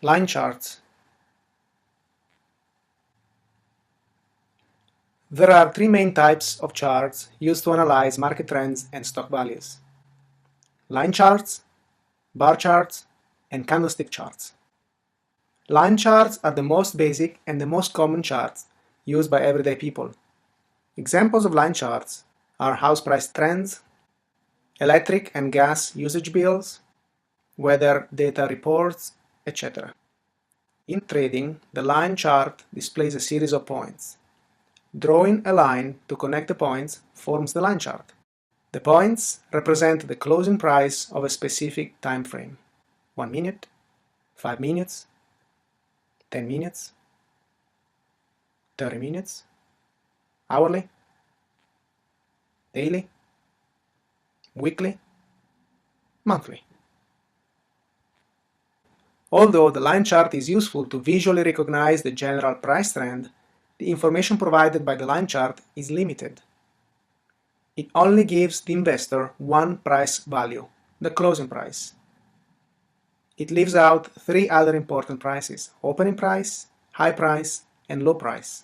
Line charts. There are three main types of charts used to analyze market trends and stock values: line charts, bar charts, and candlestick charts. Line charts are the most basic and the most common charts used by everyday people. Examples of line charts are house price trends, electric and gas usage bills, weather data reports, etc. In trading, the line chart displays a series of points. Drawing a line to connect the points forms the line chart. The points represent the closing price of a specific time frame: 1 minute, 5 minutes, 10 minutes, 30 minutes, hourly, daily, weekly, monthly. Although the line chart is useful to visually recognize the general price trend, the information provided by the line chart is limited. It only gives the investor one price value, the closing price. It leaves out three other important prices: opening price, high price, and low price.